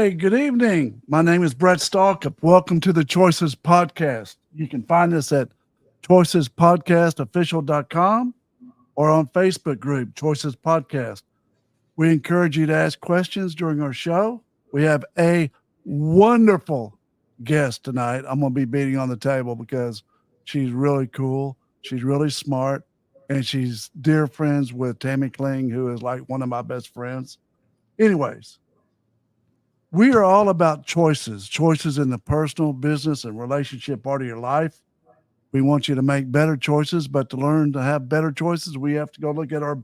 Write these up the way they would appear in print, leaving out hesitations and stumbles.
Hey, good evening. My name is Brett Stalkup. Welcome to the Choices Podcast. You can find us at choicespodcastofficial.com or on Facebook group, Choices Podcast. We encourage you to ask questions during our show. We have a wonderful guest tonight. I'm going to be beating on the table because she's really cool. She's really smart. And she's dear friends with Tammy Kling, who is like one of my best friends. Anyways, we are all about choices in the personal, business, and relationship part of your life. We want you to make better choices, but to learn to have better choices, we have to go look at our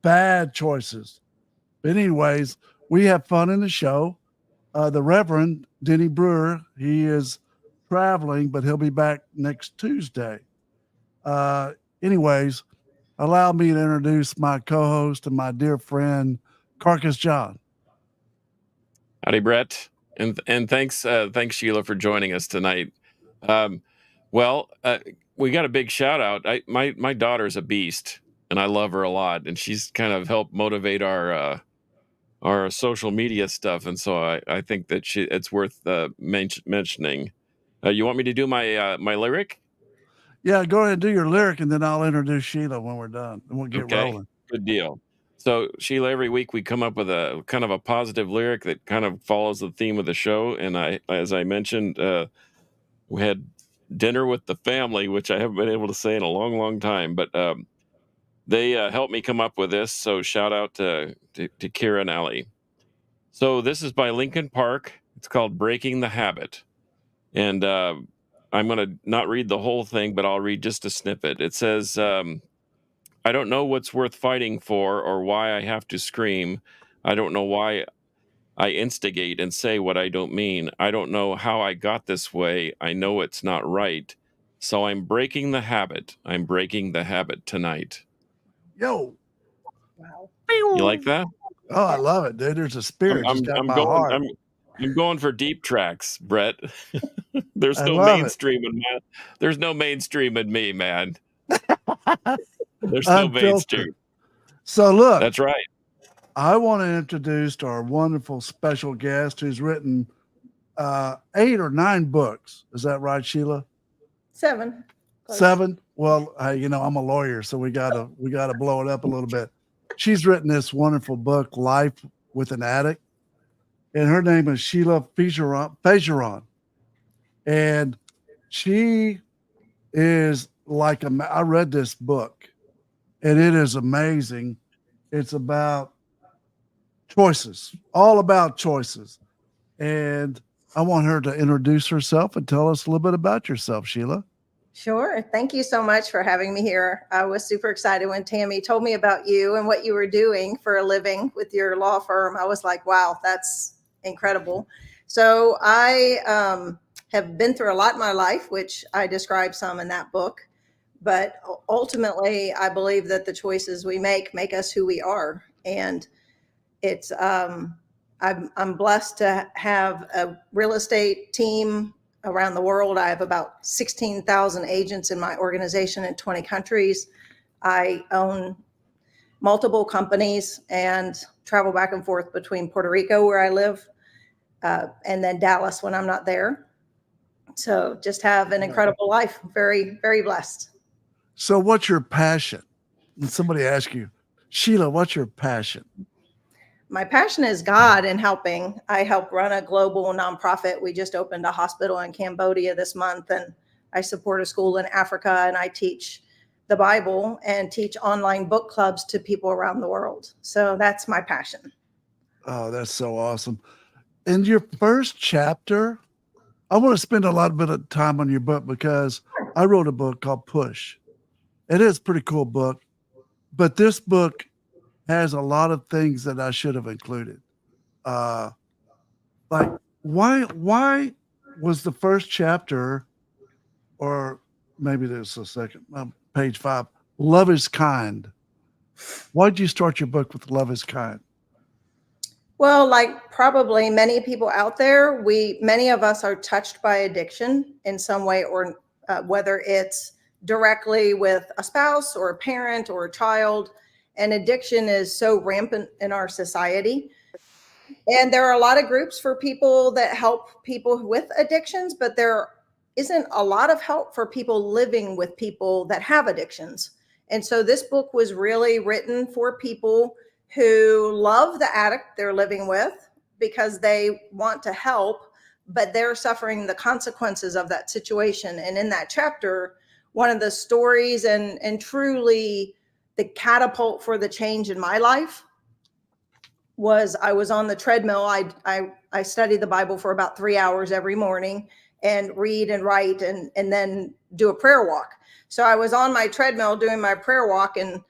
bad choices. But anyways, we have fun in the show. The Reverend Denny Brewer, he is traveling, but he'll be back next Tuesday. Anyways, allow me to introduce my co-host and my dear friend, Carcass John. Howdy, Brett, and thanks Sheila for joining us tonight. We got a big shout out. My daughter's a beast, and I love her a lot, and she's kind of helped motivate our social media stuff, and so I think that it's worth mentioning. You want me to do my lyric? Yeah, go ahead and do your lyric, and then I'll introduce Sheila when we're done, and we'll get rolling. Good deal. So, Sheila, every week we come up with a kind of a positive lyric that kind of follows the theme of the show. And as I mentioned, we had dinner with the family, which I haven't been able to say in a long, long time. But they helped me come up with this. So, shout out to Kira and Allie. So, this is by Lincoln Park. It's called Breaking the Habit. And I'm going to not read the whole thing, but I'll read just a snippet. It says, I don't know what's worth fighting for or why I have to scream. I don't know why I instigate and say what I don't mean. I don't know how I got this way. I know it's not right. So I'm breaking the habit. I'm breaking the habit tonight. Yo. Wow. You like that? Oh, I love it, dude. There's a spirit just got my heart. I'm going for deep tracks, Brett. There's no mainstream in me, man. There's no mainstream. So look, that's right. I want to introduce our wonderful special guest who's written 8 or 9 books. Is that right, Sheila? 7. 7? Well, I'm a lawyer, so we gotta blow it up a little bit. She's written this wonderful book, Life with an Addict, and her name is Sheila Fejean. And she is like I read this book, and it is amazing. It's about choices, all about choices. And I want her to introduce herself and tell us a little bit about yourself, Sheila. Sure. Thank you so much for having me here. I was super excited when Tammy told me about you and what you were doing for a living with your law firm. I was like, wow, that's incredible. So I have been through a lot in my life, which I describe some in that book. But ultimately, I believe that the choices we make us who we are. And it's I'm blessed to have a real estate team around the world. I have about 16,000 agents in my organization in 20 countries. I own multiple companies and travel back and forth between Puerto Rico, where I live, and then Dallas when I'm not there. So just have an incredible life. Very, very blessed. So what's your passion? When somebody asks you, Sheila, what's your passion? My passion is God and helping. I help run a global nonprofit. We just opened a hospital in Cambodia this month, and I support a school in Africa, and I teach the Bible and teach online book clubs to people around the world. So that's my passion. Oh, that's so awesome. In your first chapter, I want to spend a bit of time on your book because I wrote a book called Push. It is a pretty cool book, but this book has a lot of things that I should have included. Like why was the first chapter, or maybe there's a second, page 5, Love is Kind. Why'd you start your book with Love is Kind? Well, like probably many people out there, many of us are touched by addiction in some way, or whether it's directly with a spouse or a parent or a child. And addiction is so rampant in our society. And there are a lot of groups for people that help people with addictions, but there isn't a lot of help for people living with people that have addictions. And so this book was really written for people who love the addict they're living with because they want to help, but they're suffering the consequences of that situation. And in that chapter, one of the stories and truly the catapult for the change in my life was I was on the treadmill. I study the Bible for about 3 hours every morning and read and write and then do a prayer walk. So I was on my treadmill doing my prayer walk, and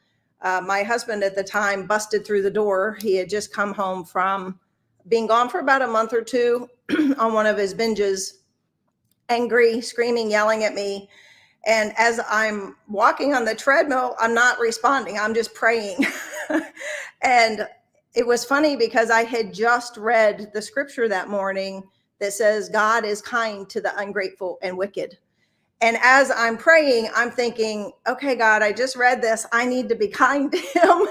my husband at the time busted through the door. He had just come home from being gone for about a month or two on one of his binges, angry, screaming, yelling at me. And as I'm walking on the treadmill, I'm not responding. I'm just praying. And it was funny because I had just read the scripture that morning that says, God is kind to the ungrateful and wicked. And as I'm praying, I'm thinking, okay, God, I just read this. I need to be kind to him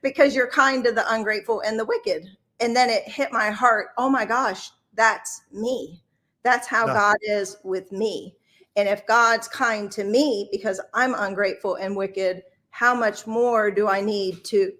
because you're kind to the ungrateful and the wicked. And then it hit my heart. Oh my gosh, that's me. That's how God is with me. And if God's kind to me because I'm ungrateful and wicked, how much more do I need to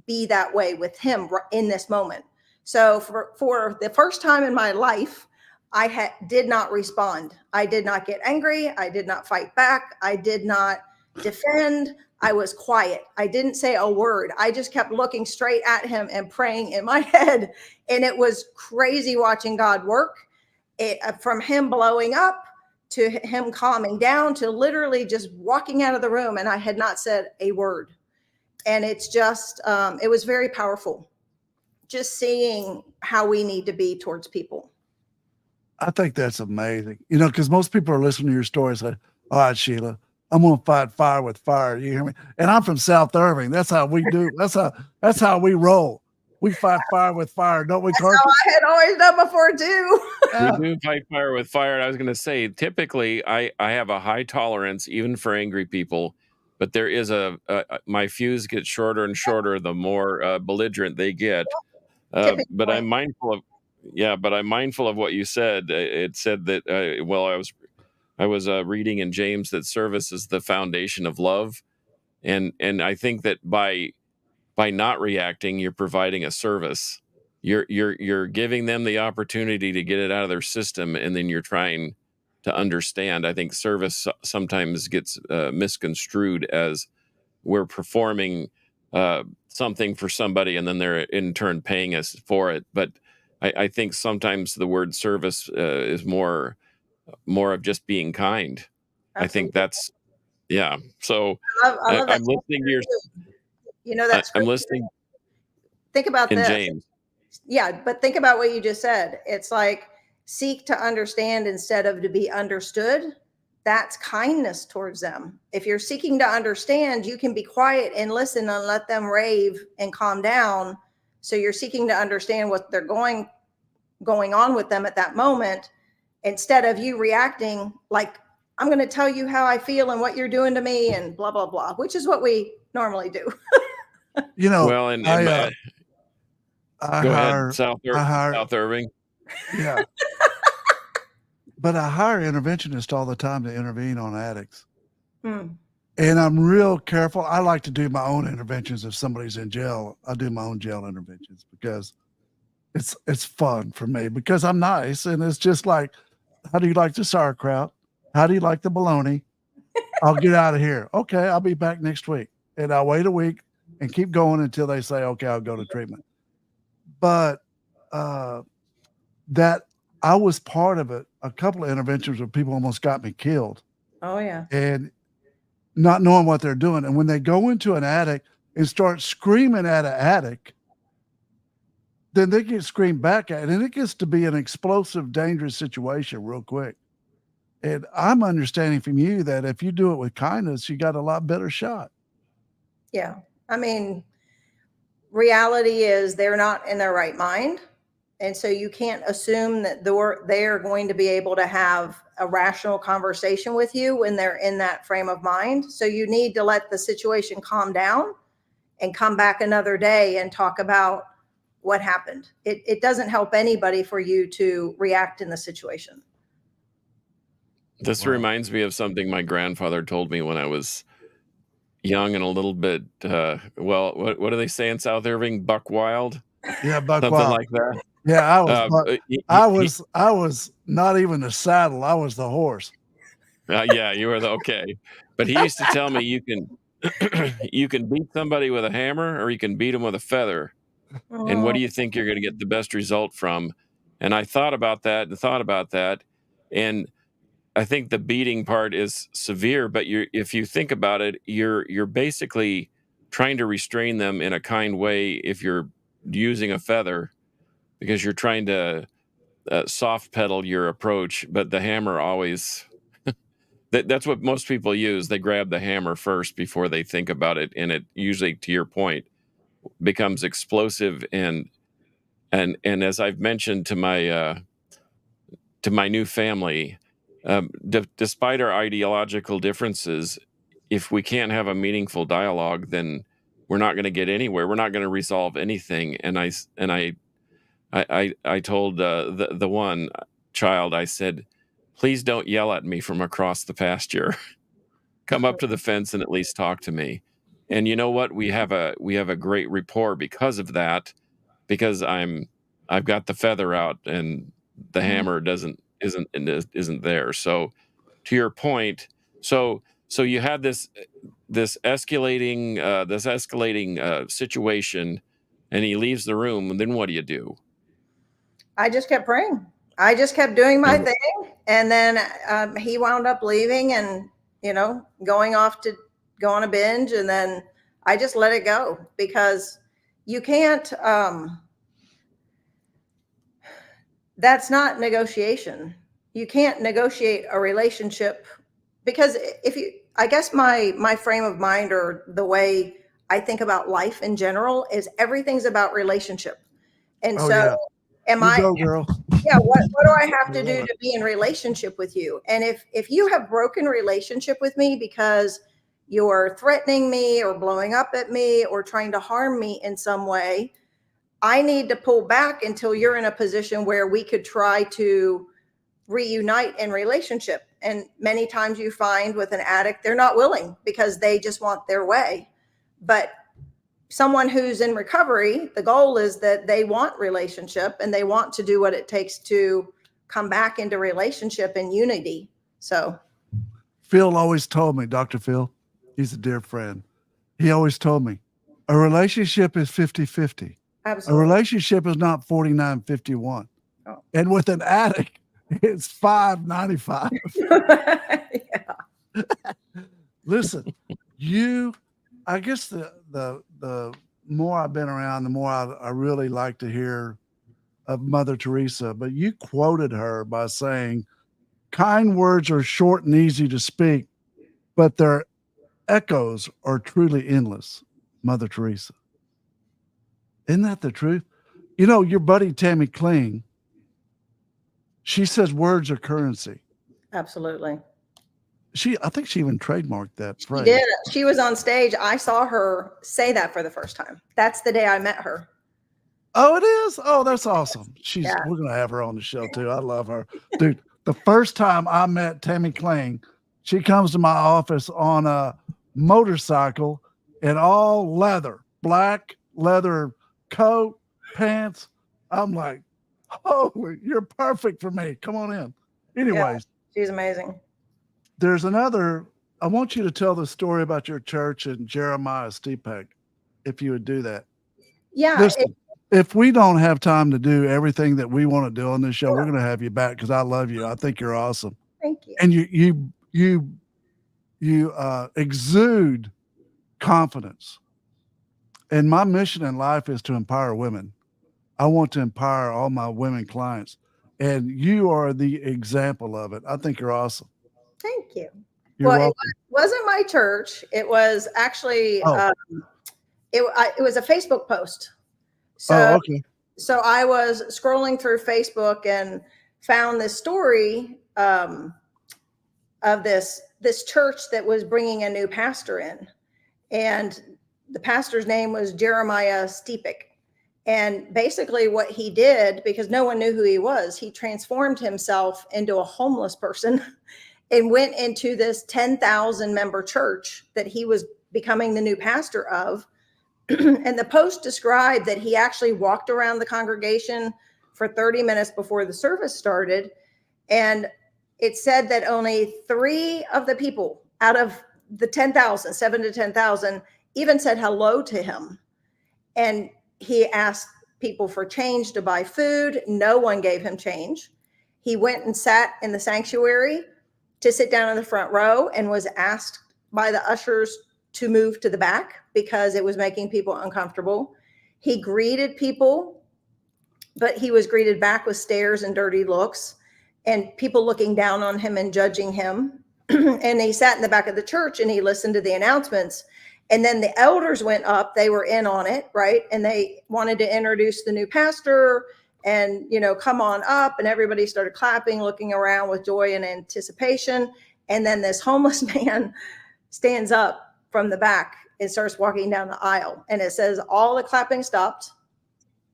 be that way with him in this moment? So for the first time in my life, I did not respond. I did not get angry. I did not fight back. I did not defend. I was quiet. I didn't say a word. I just kept looking straight at him and praying in my head. And it was crazy watching God work. From him blowing up to him calming down to literally just walking out of the room, and I had not said a word. And it's just, it was very powerful just seeing how we need to be towards people. I think that's amazing. You know, because most people are listening to your story and say, all right, Sheila, I'm going to fight fire with fire. You hear me? And I'm from South Irving. That's how we do. That's how we roll. We fight fire with fire, don't we, Carter? That's how I had always done before too. We do fight fire with fire. I was going to say, typically, I have a high tolerance even for angry people, but there is my fuse gets shorter and shorter the more belligerent they get. But I'm mindful of what you said. It said that I was reading in James that service is the foundation of love, and I think that by not reacting, you're providing a service. You're giving them the opportunity to get it out of their system, and then you're trying to understand. I think service sometimes gets misconstrued as we're performing something for somebody, and then they're in turn paying us for it. But I think sometimes the word service is more of just being kind. Absolutely. I think that's So I love I'm listening to your. You know, that's I'm listening. Think about in this. James. Yeah, but think about what you just said. It's like seek to understand instead of to be understood. That's kindness towards them. If you're seeking to understand, you can be quiet and listen and let them rave and calm down. So you're seeking to understand what they're going on with them at that moment, instead of you reacting like, I'm going to tell you how I feel and what you're doing to me and blah, blah, blah, which is what we normally do. You know, well, and go ahead, South Irving. Yeah. But I hire interventionists all the time to intervene on addicts. And I'm real careful. I like to do my own interventions. If somebody's in jail, I do my own jail interventions because it's fun for me, because I'm nice. And it's just like, how do you like the sauerkraut? How do you like the bologna? I'll get out of here. Okay, I'll be back next week. And I'll wait a week and keep going until they say, okay, I'll go to treatment. But that I was part of it. A couple of interventions where people almost got me killed. Oh, yeah. And not knowing what they're doing. And when they go into an addict and start screaming at an addict, then they get screamed back at, and it gets to be an explosive, dangerous situation real quick. And I'm understanding from you that if you do it with kindness, you got a lot better shot. Yeah. I mean, reality is they're not in their right mind. And so you can't assume that they're going to be able to have a rational conversation with you when they're in that frame of mind. So you need to let the situation calm down and come back another day and talk about what happened. It doesn't help anybody for you to react in the situation. This Wow. reminds me of something my grandfather told me when I was young and a little bit, well, what do they say in South Irving? Buck wild? Yeah, Buck Something Wild. like that. Yeah, I was. I He was not even the saddle. I was the horse. yeah, you were okay. But he used to tell me you can you can beat somebody with a hammer or you can beat them with a feather. And what Oh, do you think you're going to get the best result from? And I thought about that and thought about that. And I think the beating part is severe, but if you think about it, you're basically trying to restrain them in a kind way if you're using a feather because you're trying to soft pedal your approach, but the hammer always that's what most people use. They grab the hammer first before they think about it, and it usually, to your point, becomes explosive and as I've mentioned to my new family, despite our ideological differences, if we can't have a meaningful dialogue, then we're not going to get anywhere. We're not going to resolve anything. And I told the one child, I said, please don't yell at me from across the pasture. Come up to the fence and at least talk to me. And you know what? We have a great rapport because of that, because I've got the feather out and the hammer isn't there. So to your point, so you had this escalating situation, and he leaves the room, and then what do you do? I just kept praying. I just kept doing my And thing. And then he wound up leaving and, going off to go on a binge. And then I just let it go because you can't, that's not negotiation. You can't negotiate a relationship because I guess my frame of mind or the way I think about life in general is everything's about relationship. And Oh so yeah, am you I, go, girl. yeah, what do I have I to do love it. to be in relationship with you? And if you have broken relationship with me because you're threatening me or blowing up at me or trying to harm me in some way, I need to pull back until you're in a position where we could try to reunite in relationship. And many times you find with an addict, they're not willing because they just want their way. But someone who's in recovery, the goal is that they want relationship and they want to do what it takes to come back into relationship and unity. So Phil always told me, Dr. Phil, he's a dear friend. He always told me a relationship is 50-50. A absolutely. relationship is not 49-51. Oh. And with an addict, it's 5-95. Yeah. Listen, I guess the more I've been around, the more I really like to hear of Mother Teresa, but you quoted her by saying, kind words are short and easy to speak, but their echoes are truly endless. Mother Teresa. Isn't that the truth? Your buddy Tammy Kling, she says words are currency. Absolutely. I think she even trademarked that She phrase. did. She was on stage. I saw her say that for the first time. That's the day I met her. Oh, it is? Oh, that's awesome. Yeah. We're going to have her on the show too. I love her. Dude, the first time I met Tammy Kling, she comes to my office on a motorcycle in all leather, black leather coat, pants. I'm like, holy, you're perfect for me. Come on in. Anyways, She's amazing. there's I want you to tell the story about your church and Jeremiah Stepek, if you would do that. Yeah. Listen, if we don't have time to do everything that we want to do on this show, we're going to have you back because I love you. I think you're awesome. Thank you. And you exude confidence. And my mission in life is to empower women. I want to empower all my women clients. And you are the example of it. I think you're awesome. Thank you. You're Well, welcome. it wasn't my church. It was actually, it was a Facebook post. So, okay. so I was scrolling through Facebook and found this story of this church that was bringing a new pastor in, and the pastor's name was Jeremiah Stepek. And basically what he did, because no one knew who he was, he transformed himself into a homeless person and went into this 10,000 member church that he was becoming the new pastor of. And the post described that he actually walked around the congregation for 30 minutes before the service started. And it said that only 3 of the people out of the 10,000, 7 to 10,000, even said hello to him. And he asked people for change to buy food. No one gave him change. He went and sat in the sanctuary to sit down in the front row and was asked by the ushers to move to the back because it was making people uncomfortable. He greeted people, but he was greeted back with stares and dirty looks and people looking down on him and judging him. And he sat in the back of the church and he listened to the announcements. And then the elders went up, they were in on it, right? And they wanted to introduce the new pastor and, come on up. And everybody started clapping, looking around with joy and anticipation. And then this homeless man stands up from the back and starts walking down the aisle. And it says all the clapping stopped.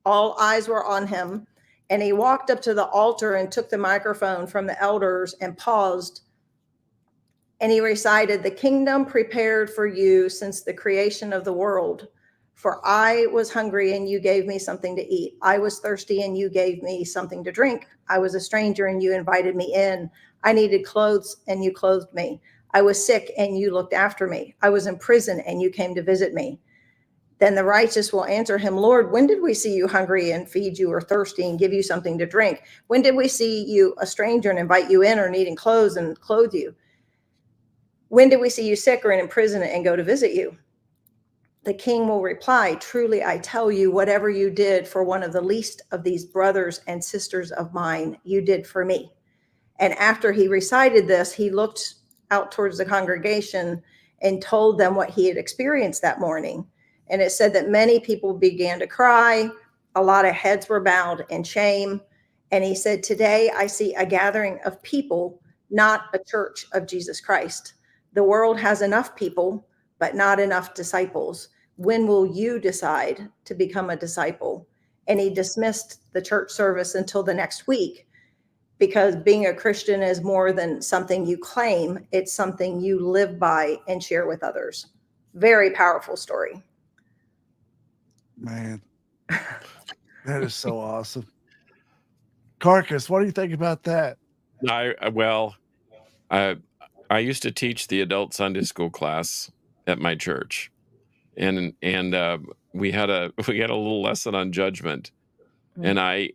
All eyes were on him. And he walked up to the altar and took the microphone from the elders and paused. And he recited, "The kingdom prepared for you since the creation of the world. For I was hungry and you gave me something to eat. I was thirsty and you gave me something to drink. I was a stranger and you invited me in. I needed clothes and you clothed me. I was sick and you looked after me. I was in prison and you came to visit me." Then the righteous will answer him, "Lord, when did we see you hungry and feed you, or thirsty and give you something to drink? When did we see you a stranger and invite you in, or needing clothes and clothe you? When did we see you sick or in prison and go to visit you?" The king will reply, "Truly, I tell you, whatever you did for one of the least of these brothers and sisters of mine, you did for me." And after he recited this, he looked out towards the congregation and told them what he had experienced that morning. And it said that many people began to cry. A lot of heads were bowed in shame. And he said, "Today I see a gathering of people, not a church of Jesus Christ. The world has enough people, but not enough disciples. When will you decide to become a disciple?" And he dismissed the church service until the next week, because being a Christian is more than something you claim. It's something you live by and share with others. Very powerful story. Man, that is so awesome. Carcass, what do you think about that? I used to teach the adult Sunday school class at my church, and we had a little lesson on judgment. And I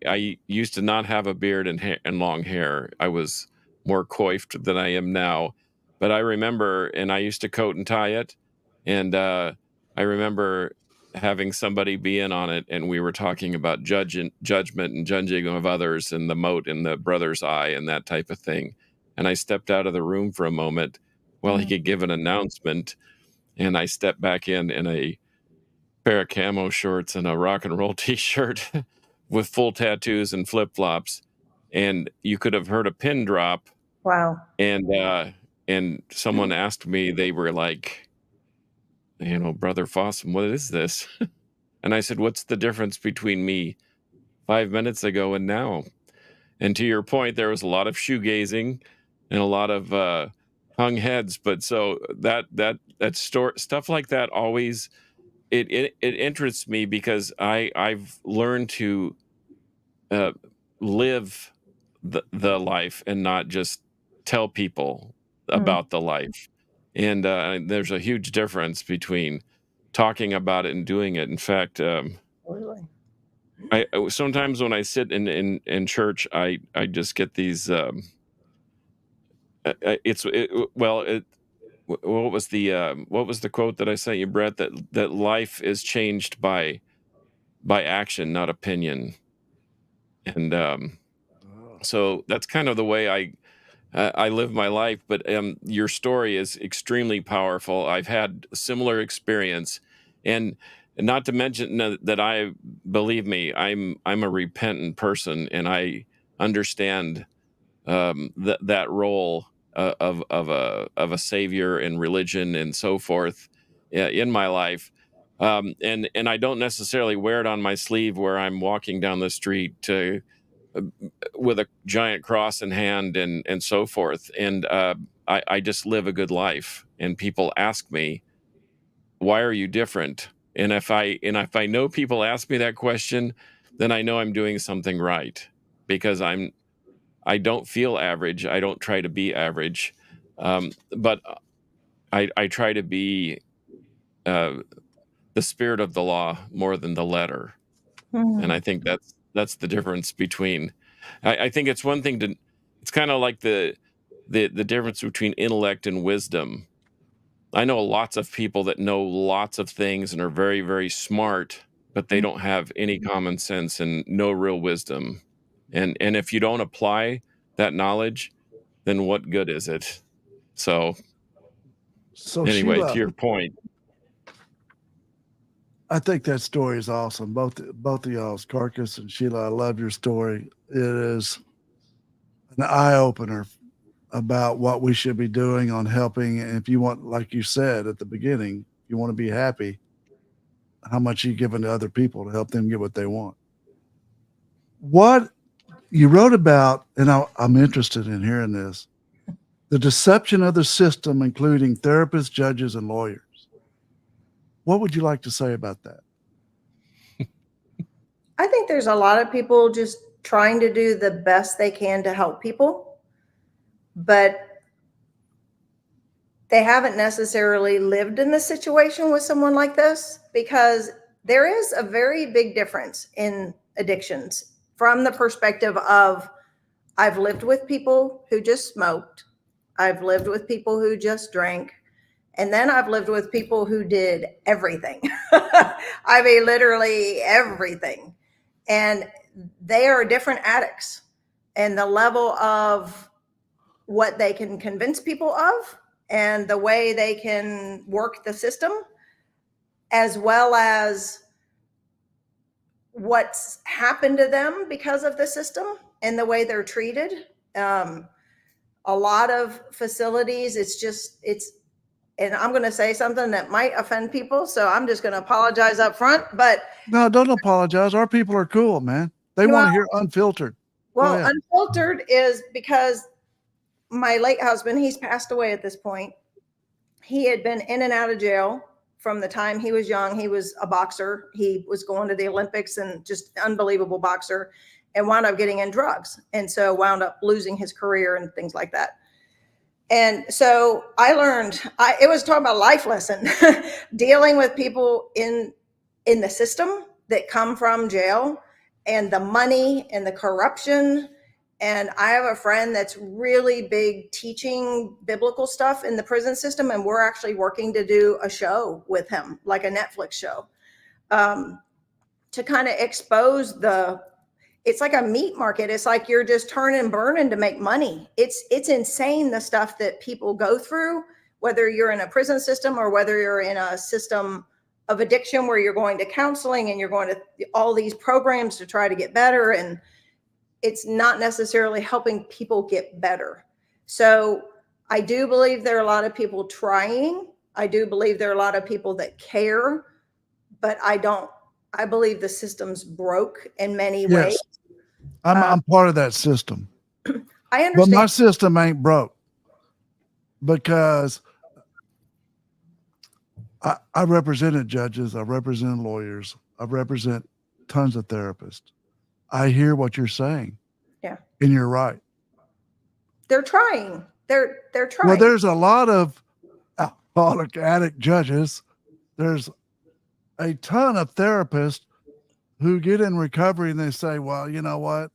used to not have a beard and long hair. I was more coiffed than I am now. But I remember, and I used to coat and tie it. And I remember having somebody be in on it, and we were talking about judgment and judging of others and the mote in the brother's eye and that type of thing. And I stepped out of the room for a moment while he could give an announcement. And I stepped back in a pair of camo shorts and a rock and roll t-shirt with full tattoos and flip-flops, and you could have heard a pin drop. Wow. And someone asked me, they were like, "Brother Fossum, what is this?" And I said, "What's the difference between me 5 minutes ago and now?" And to your point, there was a lot of shoegazing and a lot of hung heads. But so that stuff like that always it interests me, because I've learned to live the life and not just tell people about the life. And there's a huge difference between talking about it and doing it. In fact, Totally. I sometimes when I sit in church, I just get these. What was the quote that I sent you, Brett? That life is changed by action, not opinion. And so that's kind of the way I live my life. But your story is extremely powerful. I've had a similar experience, and not to mention that believe me, I'm a repentant person, and I understand that role of a savior and religion and so forth in my life. And I don't necessarily wear it on my sleeve where I'm walking down the street with a giant cross in hand and so forth. And I just live a good life. And people ask me, why are you different? And if I know people ask me that question, then I know I'm doing something right, because I don't feel average. I don't try to be average, but I try to be uh, the spirit of the law more than the letter. And I think that's the difference between. I think it's one thing to. It's kind of like the difference between intellect and wisdom. I know lots of people that know lots of things and are very, very smart, but they don't have any common sense and no real wisdom. And if you don't apply that knowledge, then what good is it? So anyway, Sheila, to your point, I think that story is awesome. Both of y'all's, Carcass and Sheila, I love your story. It is an eye opener about what we should be doing on helping. And if you want, like you said at the beginning, you want to be happy, how much you giving to other people to help them get what they want. What you wrote about, and I'm interested in hearing this, the deception of the system, including therapists, judges, and lawyers. What would you like to say about that? I think there's a lot of people just trying to do the best they can to help people, but they haven't necessarily lived in the situation with someone like this, because there is a very big difference in addictions from the perspective of, I've lived with people who just smoked, I've lived with people who just drank, and then I've lived with people who did everything. I mean, literally everything. And they are different addicts, and the level of what they can convince people of and the way they can work the system, as well as what's happened to them because of the system and the way they're treated. A lot of facilities, and I'm going to say something that might offend people, so I'm just going to apologize up front. But no, don't apologize. Our people are cool, man. They want to hear unfiltered. Well, unfiltered is because my late husband, he's passed away at this point. He had been in and out of jail from the time he was young. He was a boxer. He was going to the Olympics and just unbelievable boxer, and wound up getting in drugs. And so wound up losing his career and things like that. And so I learned, it was talking about life lesson, dealing with people in the system that come from jail, and the money and the corruption. And I have a friend that's really big teaching biblical stuff in the prison system. And we're actually working to do a show with him, like a Netflix show, to kind of expose it's like a meat market. It's like you're just turning and burning to make money. It's insane, the stuff that people go through, whether you're in a prison system or whether you're in a system of addiction where you're going to counseling and you're going to all these programs to try to get better. And it's not necessarily helping people get better. So I do believe there are a lot of people trying. I do believe there are a lot of people that care, but I believe the system's broke in many ways. I'm part of that system. I understand. But my system ain't broke, because I represented judges, I represent lawyers, I represent tons of therapists. I hear what you're saying. Yeah. And you're right. They're trying. They're trying. Well, there's a lot of alcoholic addict judges. There's a ton of therapists who get in recovery and they say, well, you know what?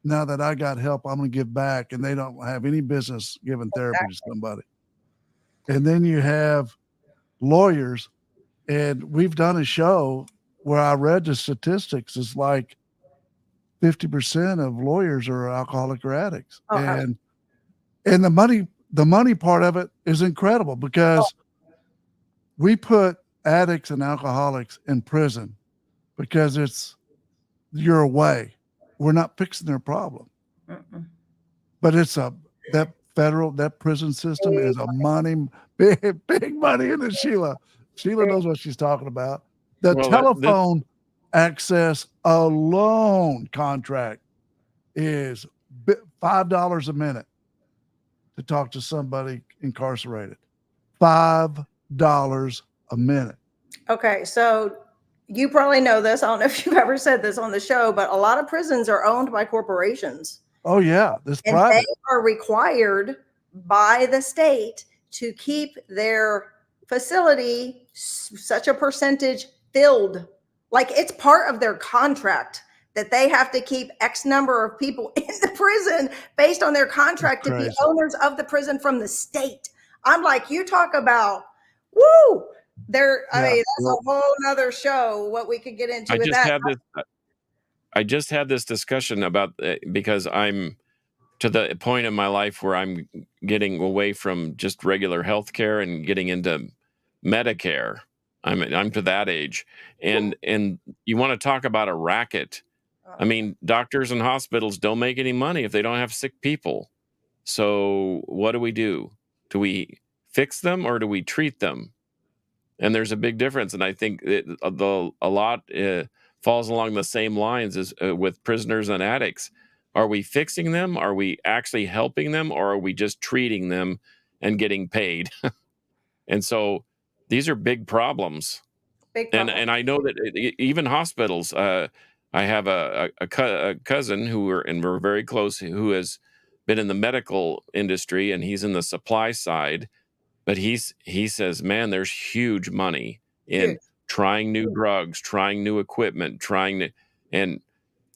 Now that I got help, I'm going to give back. And they don't have any business giving therapy to somebody. And then you have lawyers, and we've done a show where I read the statistics. It's like 50% of lawyers are alcoholic or addicts. And the money part of it is incredible, because we put addicts and alcoholics in prison because you're away. We're not fixing their problem. But that prison system is a big money in it. Sheila knows what she's talking about. The Well, telephone access alone contract is $5 a minute to talk to somebody incarcerated. $5 a minute. Okay, so you probably know this. I don't know if you've ever said this on the show, but a lot of prisons are owned by corporations. Oh yeah, this And private. they are required by the state to keep their facility such a percentage filled. Like it's part of their contract that they have to keep X number of people in the prison based on their contract to be owners of the prison from the state. I'm like, you talk about, woo, there. I mean, that's a whole nother show. What we could get into with that. I just had this discussion about because I'm to the point in my life where I'm getting away from just regular health care and getting into Medicare. I'm to that age. And you want to talk about a racket. I mean, doctors and hospitals don't make any money if they don't have sick people. So what do? Do we fix them or do we treat them? And there's a big difference. And I think a lot falls along the same lines as with prisoners and addicts. Are we fixing them? Are we actually helping them? Or are we just treating them and getting paid? And so these are big problems. And I know that even hospitals, I have a cousin we're very close, who has been in the medical industry, and he's in the supply side. But he says, man, there's huge money in trying new drugs, trying new equipment, and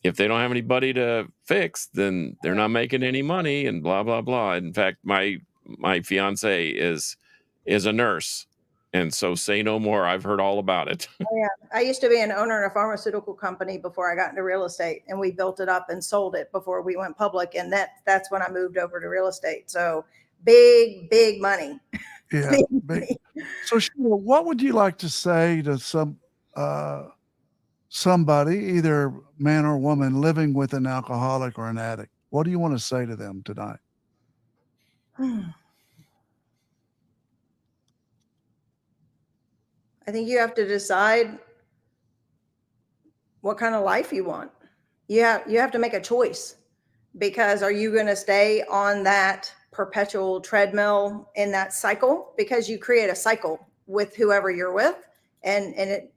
if they don't have anybody to fix, then they're not making any money, and blah, blah, blah. In fact, my fiance is a nurse. And so say no more. I've heard all about it. Oh, yeah. I used to be an owner in a pharmaceutical company before I got into real estate, and we built it up and sold it before we went public. And that's when I moved over to real estate. So big money. Yeah. Big. So Sheila, what would you like to say to somebody, either man or woman, living with an alcoholic or an addict? What do you want to say to them tonight? I think you have to decide what kind of life you want. You have to make a choice, because are you going to stay on that perpetual treadmill in that cycle? Because you create a cycle with whoever you're with, and it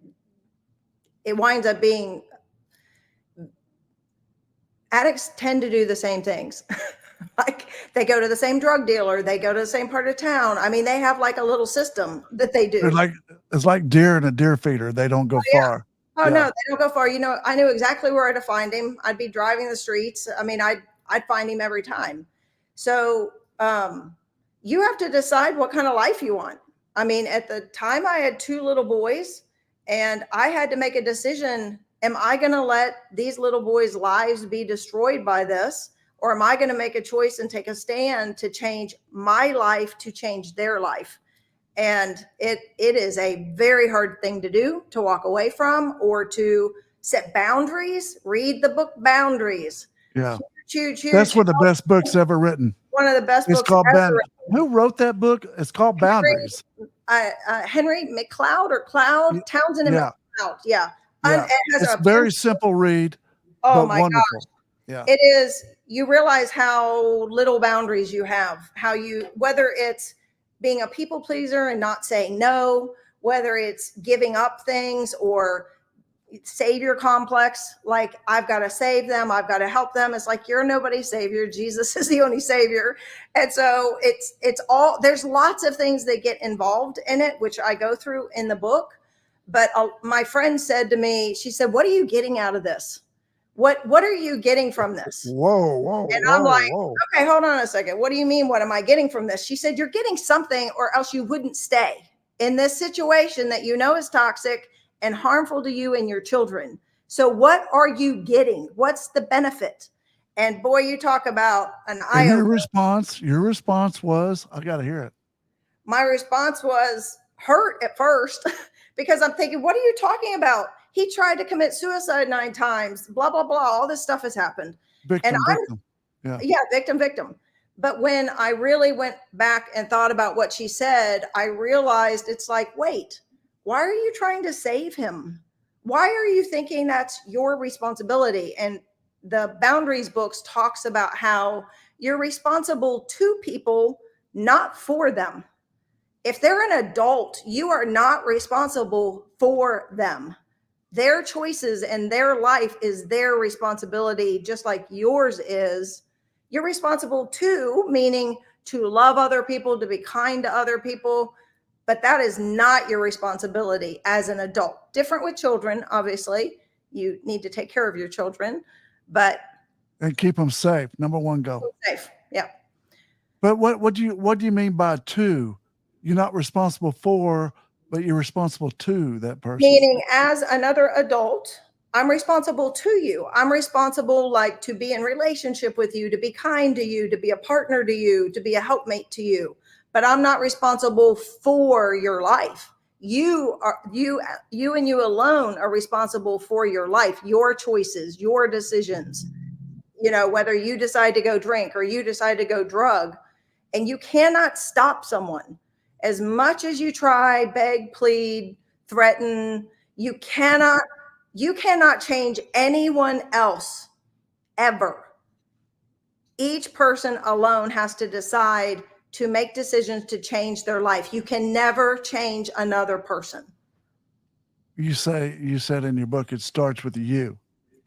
winds up being, addicts tend to do the same things. Like they go to the same drug dealer, they go to the same part of town. I mean, they have like a little system that they do. It's like deer in a deer feeder. They don't go far. Oh, no, they don't go far. You know, I knew exactly where to find him. I'd be driving the streets. I mean, I'd find him every time. So you have to decide what kind of life you want. I mean, at the time I had 2 little boys, and I had to make a decision. Am I going to let these little boys' lives be destroyed by this? Or am I going to make a choice and take a stand to change my life, to change their life? And it is a very hard thing to do, to walk away from, or to set boundaries. Read the book Boundaries. Yeah. Huge. That's one of the best books ever written. One of the best books called ever written. Who wrote that book? It's called Boundaries. Henry McCloud or Cloud, Townsend and McCloud. Yeah. It's very simple read. Oh my wonderful. gosh. Yeah. It is. You realize how little boundaries you have, whether it's being a people pleaser and not saying no, whether it's giving up things or savior complex, like I've got to save them, I've got to help them. It's like, you're nobody's savior. Jesus is the only savior. And so it's all, there's lots of things that get involved in it, which I go through in the book. But my friend said to me, she said, what are you getting out of this? What are you getting from this? Whoa. And I'm like, okay, hold on a second. What do you mean? What am I getting from this? She said, you're getting something, or else you wouldn't stay in this situation that you know is toxic and harmful to you and your children. So what are you getting? What's the benefit? And boy, you talk about an eye opener. Your response was, I got to hear it. My response was hurt at first, because I'm thinking, what are you talking about? He tried to commit suicide 9 times, blah, blah, blah. All this stuff has happened. Victim. Yeah, victim. But when I really went back and thought about what she said, I realized it's like, wait, why are you trying to save him? Why are you thinking that's your responsibility? And the Boundaries books talks about how you're responsible to people, not for them. If they're an adult, you are not responsible for them. Their choices and their life is their responsibility, just like yours is. You're responsible too, meaning to love other people, to be kind to other people, but that is not your responsibility as an adult. Different with children, obviously. You need to take care of your children, but And keep them safe. Number one goal. safe. Yeah. But what do you mean by to? You're not responsible for, but you're responsible to that person. Meaning, as another adult, I'm responsible to you. I'm responsible, like, to be in relationship with you, to be kind to you, to be a partner to you, to be a helpmate to you. But I'm not responsible for your life. You and you alone are responsible for your life, your choices, your decisions. You know, whether you decide to go drink or you decide to go drug, and you cannot stop someone. As much as you try, beg, plead, threaten, you cannot change anyone else ever. Each person alone has to decide to make decisions to change their life. You can never change another person. You said in your book, it starts with you.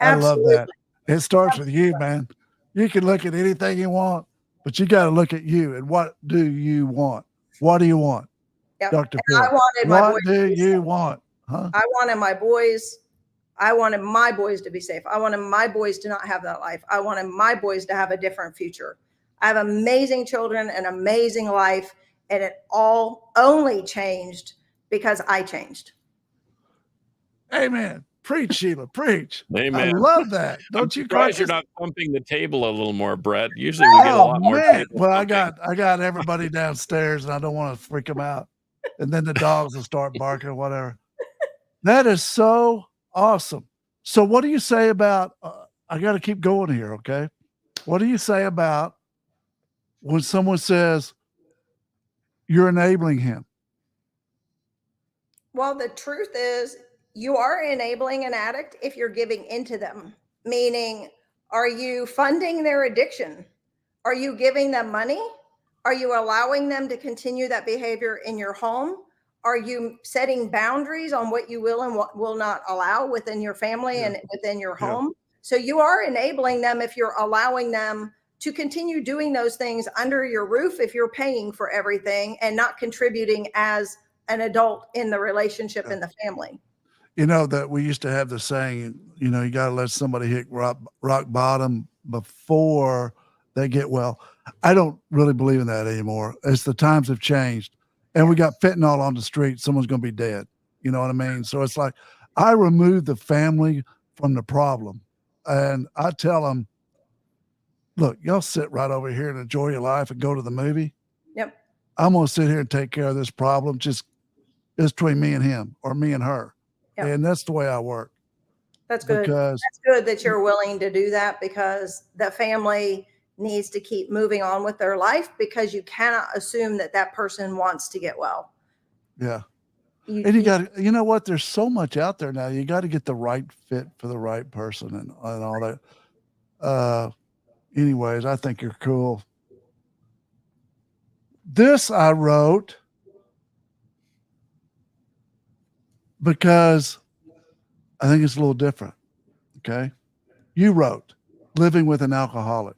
Absolutely. I love that. It starts with you, man. You can look at anything you want, but you got to look at you. And what do you want? What do you want? Yep. Dr. Phil, what do you want? Huh? I wanted my boys to be safe. I wanted my boys to not have that life. I wanted my boys to have a different future. I have amazing children, an amazing life, and it all only changed because I changed. Amen. Preach, Sheila. Preach. Amen. I love that. Don't you? Surprised you're not pumping the table a little more, Brett. Usually we get a lot more. Well, I got everybody downstairs, and I don't want to freak them out. And then the dogs will start barking or whatever. That is so awesome. So what do you say about, I got to keep going here, okay? What do you say about when someone says you're enabling him? Well, the truth is you are enabling an addict if you're giving into them. Meaning, are you funding their addiction? Are you giving them money? Are you allowing them to continue that behavior in your home? Are you setting boundaries on what you will and what will not allow within your family and within your home? So you are enabling them if you're allowing them to continue doing those things under your roof, if you're paying for everything and not contributing as an adult in the relationship in the family. You know that we used to have the saying, you know, you got to let somebody hit rock bottom before they get well. I don't really believe in that anymore. As the times have changed and we got fentanyl on the street, someone's going to be dead. You know what I mean? So it's like, I remove the family from the problem and I tell them, look, y'all sit right over here and enjoy your life and go to the movie. Yep. I'm going to sit here and take care of this problem. Just it's between me and him or me and her. Yep. And that's the way I work. That's good. That's good that you're willing to do that because the family needs to keep moving on with their life because you cannot assume that that person wants to get well. Yeah. And you got to, you know what? There's so much out there now. You got to get the right fit for the right person and all that. Anyways, I think you're cool. This I wrote because I think it's a little different. Okay. You wrote living with an alcoholic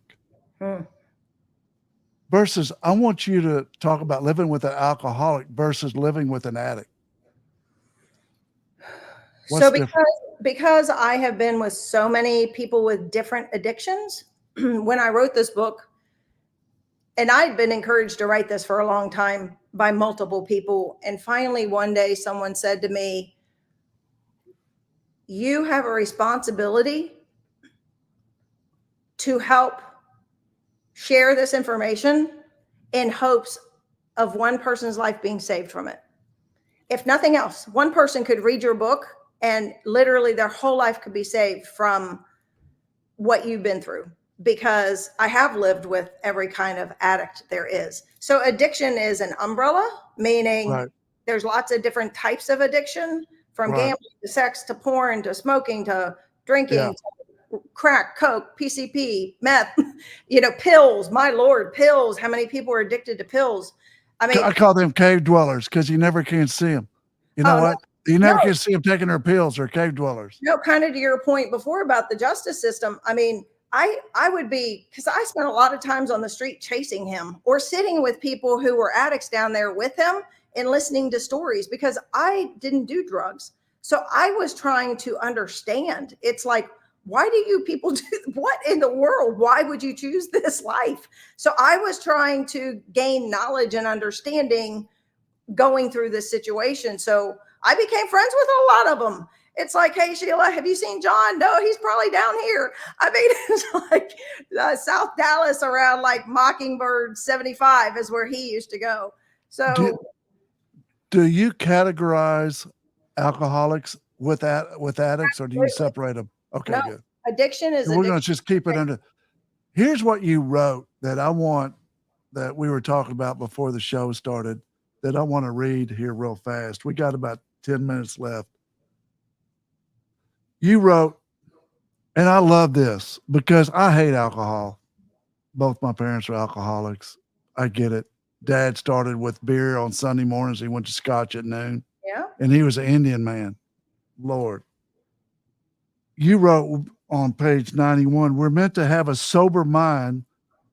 versus I want you to talk about living with an alcoholic versus living with an addict. What's so because I have been with so many people with different addictions, when I wrote this book, and I'd been encouraged to write this for a long time by multiple people. And finally, one day someone said to me, you have a responsibility to help share this information in hopes of one person's life being saved from it. If nothing else, one person could read your book and literally their whole life could be saved from what you've been through, because I have lived with every kind of addict there is. So addiction is an umbrella, meaning there's lots of different types of addiction, from Right. gambling to sex to porn to smoking to drinking, Yeah. to crack, coke, PCP, meth, pills. My Lord, pills. How many people are addicted to pills? I mean, I call them cave dwellers because you never can see them. You know oh, what? You no, never can see them taking their pills. They're cave dwellers. no, kind of to your point before about the justice system. I mean, I would be, because I spent a lot of times on the street chasing him or sitting with people who were addicts down there with him and listening to stories, because I didn't do drugs. So I was trying to understand. It's like, why do you people do what in the world? Why would you choose this life? So I was trying to gain knowledge and understanding going through this situation. So I became friends with a lot of them. It's like, hey, Sheila, have you seen John? No, he's probably down here. I mean, it's like South Dallas around like Mockingbird 75 is where he used to go. So do you categorize alcoholics with addicts, or do you separate them? Okay, no, good. addiction is And we're addiction. going to just keep it under. Here's what you wrote that I want, that we were talking about before the show started, that I want to read here real fast. We got about 10 minutes left. You wrote, and I love this because I hate alcohol. Both my parents are alcoholics. I get it. Dad started with beer on Sunday mornings. He went to Scotch at noon. Yeah. And he was an Indian man. Lord. You wrote on page 91, we're meant to have a sober mind,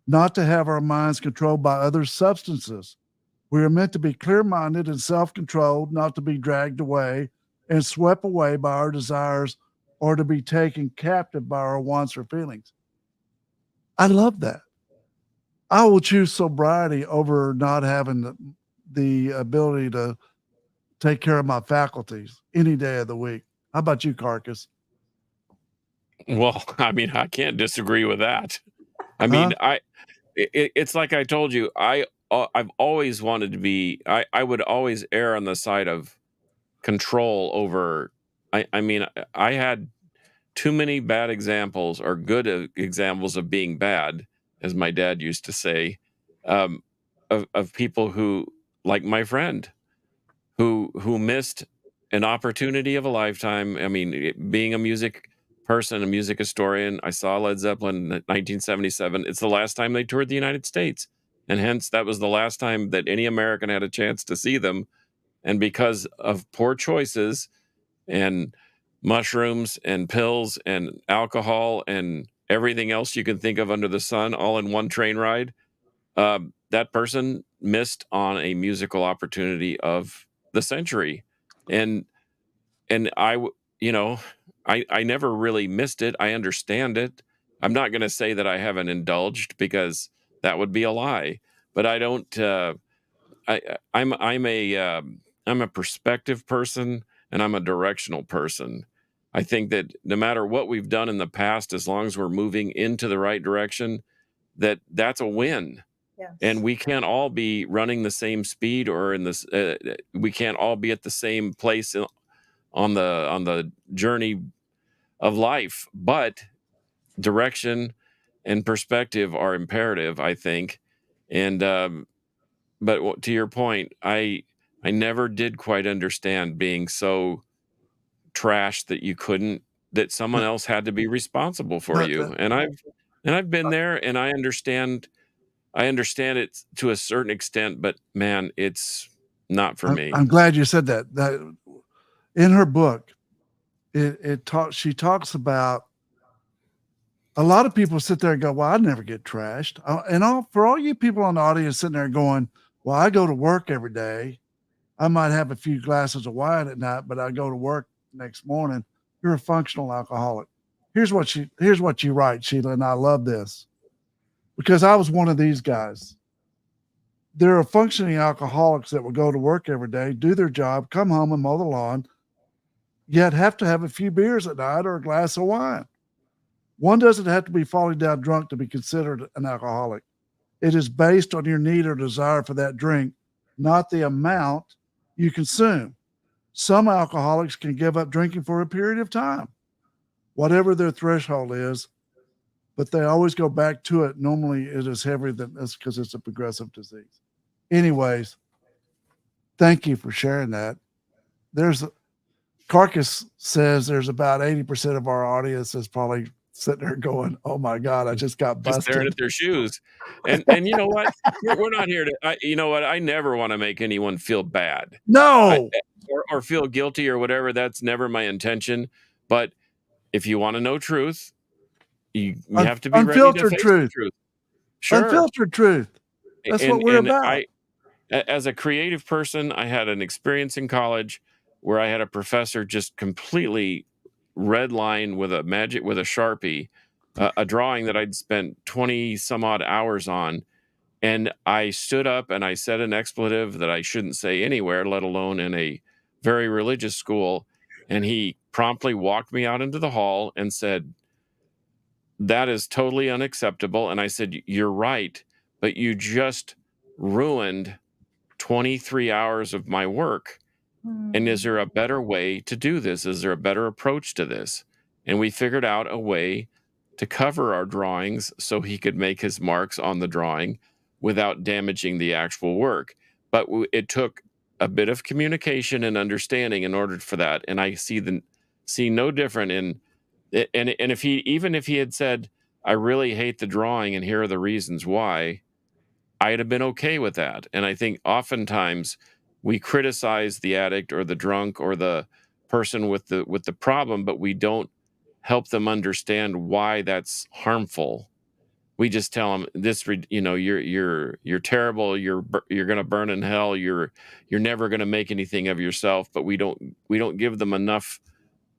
not to have our minds controlled by other substances. We are meant to be clear-minded and self-controlled, not to be dragged away and swept away by our desires or to be taken captive by our wants or feelings. I love that. I will choose sobriety over not having the ability to take care of my faculties any day of the week. How about you, Carcass? Well, I mean, I can't disagree with that. I mean, it's like I told you, I've always wanted to be, I would always err on the side of control over, I mean, I had too many bad examples, or good examples of being bad, as my dad used to say, of people who, like my friend, who missed an opportunity of a lifetime. I mean, being a music person, a music historian, I saw Led Zeppelin in 1977. It's the last time they toured the United States, and hence that was the last time that any American had a chance to see them. And because of poor choices and mushrooms and pills and alcohol and everything else you can think of under the sun all in one train ride, that person missed on a musical opportunity of the century. And I never really missed it. I understand it. I'm not going to say that I haven't indulged, because that would be a lie. But I don't. I'm a perspective person, and I'm a directional person. I think that no matter what we've done in the past, as long as we're moving into the right direction, that's a win. Yes. And we can't all be running the same speed, or in this. We can't all be at the same place on the journey of life. But direction and perspective are imperative, I think. And but to your point, I never did quite understand being so trashed that someone else had to be responsible for you. And I've been there, and I understand it to a certain extent, but man, it's not for me. I'm glad you said that. That in her book, she talks about, a lot of people sit there and go, well, I never get trashed. For all you people on the audience sitting there going, well, I go to work every day. I might have a few glasses of wine at night, but I go to work next morning. You're a functional alcoholic. Here's what you write, Sheila, and I love this because I was one of these guys. There are functioning alcoholics that will go to work every day, do their job, come home and mow the lawn, yet have to have a few beers at night or a glass of wine. One doesn't have to be falling down drunk to be considered an alcoholic. It is based on your need or desire for that drink, not the amount you consume. Some alcoholics can give up drinking for a period of time, whatever their threshold is, but they always go back to it. Normally it is heavier than this because it's a progressive disease. Anyways, Thank you for sharing that. Carcass says there's about 80% of our audience is probably sitting there going, "Oh my God, I just got Just staring busted." at their shoes. And you know what? We're not here to, you know what? I never want to make anyone feel bad. No. Or feel guilty or whatever. That's never my intention. But if you want to know truth, you have to be ready to Unfiltered face the truth. truth. Sure. Unfiltered truth. That's what we're about. As a creative person, I had an experience in college where I had a professor just completely red line with a Sharpie, a drawing that I'd spent 20 some odd hours on. And I stood up and I said an expletive that I shouldn't say anywhere, let alone in a very religious school. And he promptly walked me out into the hall and said, "That is totally unacceptable." And I said, "You're right, but you just ruined 23 hours of my work. And is there a better way to do this? Is there a better approach to this?" And we figured out a way to cover our drawings so he could make his marks on the drawing without damaging the actual work. But it took a bit of communication and understanding in order for that. And I see no different in it. And if he had said, "I really hate the drawing and here are the reasons why," I'd have been okay with that. And I think oftentimes we criticize the addict or the drunk or the person with the problem, but we don't help them understand why that's harmful. We just tell them you're terrible, you're going to burn in hell, you're never going to make anything of yourself, but we don't give them enough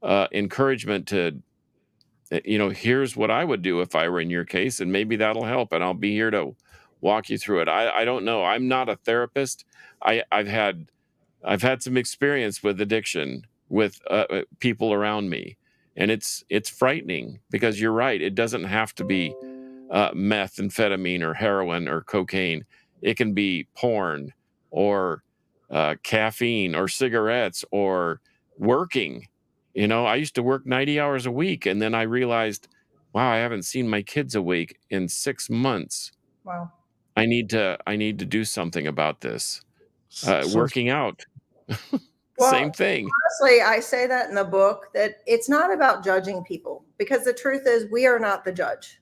encouragement to, here's what I would do if I were in your case, and maybe that'll help. And I'll be here to walk you through it. I don't know. I'm not a therapist. I've had some experience with addiction with people around me, and it's frightening because you're right. It doesn't have to be methamphetamine or heroin or cocaine. It can be porn or caffeine or cigarettes or working. I used to work 90 hours a week, and then I realized, wow, I haven't seen my kids awake in 6 months. Wow. I need to do something about this. So- Working out. Well, Same thing. Honestly, I say that in the book, that it's not about judging people, because the truth is we are not the judge.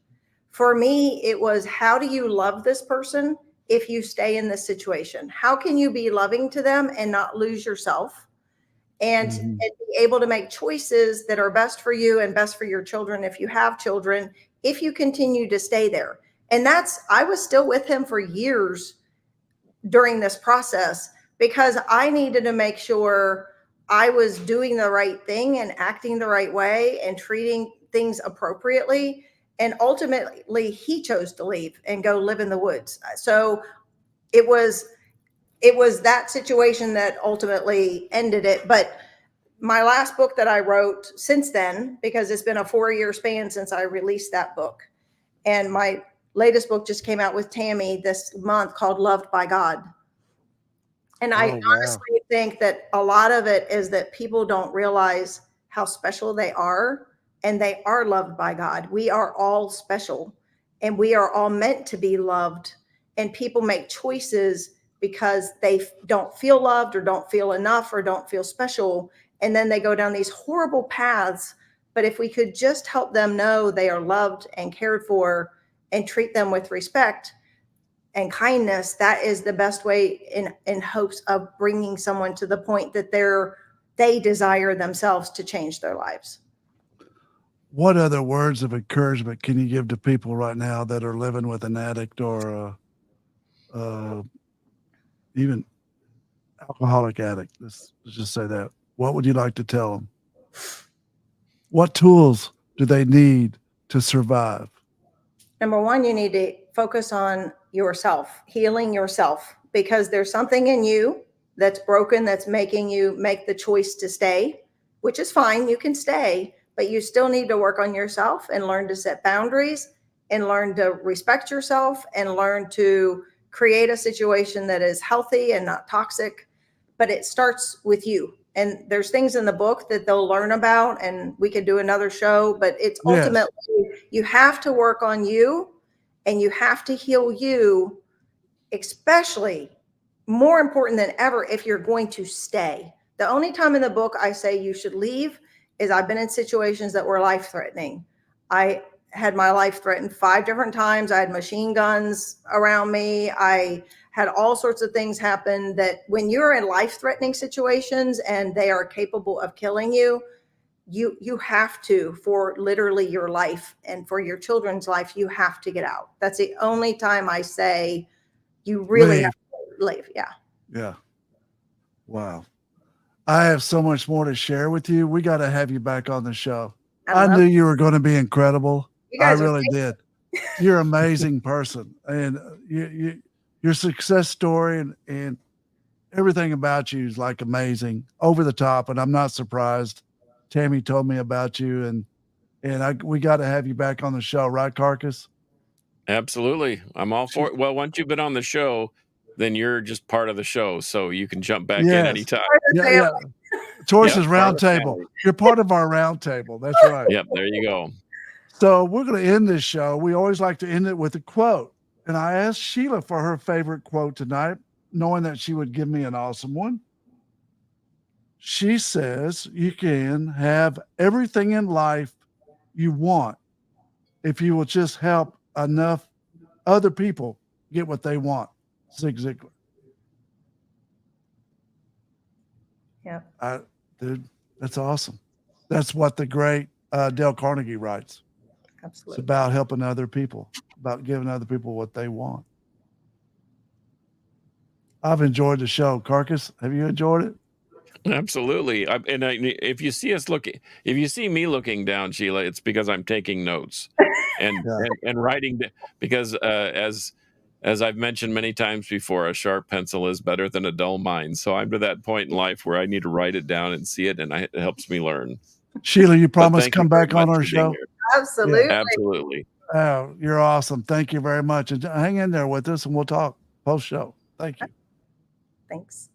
For me, it was, how do you love this person if you stay in this situation? How can you be loving to them and not lose yourself? And be able to make choices that are best for you and best for your children, if you have children, if you continue to stay there. And I was still with him for years during this process, because I needed to make sure I was doing the right thing and acting the right way and treating things appropriately. And ultimately, he chose to leave and go live in the woods. So it was that situation that ultimately ended it. But my last book that I wrote since then, because it's been a 4-year span since I released that book, and my latest book just came out with Tammy this month, called Loved by God. And I honestly think that a lot of it is that people don't realize how special they are, and they are loved by God. We are all special, and we are all meant to be loved. And people make choices because they don't feel loved or don't feel enough or don't feel special. And then they go down these horrible paths. But if we could just help them know they are loved and cared for and treat them with respect and kindness, that is the best way, in hopes of bringing someone to the point that they desire themselves to change their lives. What other words of encouragement can you give to people right now that are living with an addict or even alcoholic addict? Let's just say that. What would you like to tell them? What tools do they need to survive? Number one, you need to focus on yourself, healing yourself, because there's something in you that's broken, that's making you make the choice to stay, which is fine. You can stay, but you still need to work on yourself and learn to set boundaries and learn to respect yourself and learn to create a situation that is healthy and not toxic. But it starts with you. And there's things in the book that they'll learn about, and we could do another show, but it's ultimately, you have to work on you and you have to heal you, especially more important than ever if you're going to stay. The only time in the book I say you should leave is I've been in situations that were life-threatening. I had my life threatened 5 different times. I had machine guns around me. I had all sorts of things happen that when you're in life-threatening situations and they are capable of killing you, you have to, for literally your life and for your children's life, you have to get out. That's the only time I say you really have to leave. Yeah. Yeah. Wow. I have so much more to share with you. We got to have you back on the show. I knew you were going to be incredible. You guys I really did. You're an amazing person, and your success story and everything about you is like amazing, over the top. And I'm not surprised. Tammy told me about you, and we got to have you back on the show, right, Carcass? Absolutely. I'm all for it. Well, once you've been on the show, then you're just part of the show, so you can jump back in anytime. Yeah. Choices Roundtable. You're part of our roundtable. That's right. Yep, there you go. So we're going to end this show. We always like to end it with a quote. And I asked Sheila for her favorite quote tonight, knowing that she would give me an awesome one. She says, you can have everything in life you want if you will just help enough other people get what they want. Zig Ziglar. Yeah. Dude, that's awesome. That's what the great Dale Carnegie writes. Absolutely. It's about helping other people, about giving other people what they want. I've enjoyed the show. Carcass, have you enjoyed it? Absolutely. If you see us looking, if you see me looking down, Sheila, it's because I'm taking notes and writing, because as I've mentioned many times before, a sharp pencil is better than a dull mind. So I'm to that point in life where I need to write it down and see it, and it helps me learn. Sheila, you promise to come back on our show? Absolutely. Yeah, absolutely. Oh, you're awesome. Thank you very much. And hang in there with us, and we'll talk post-show. Thank you. Thanks.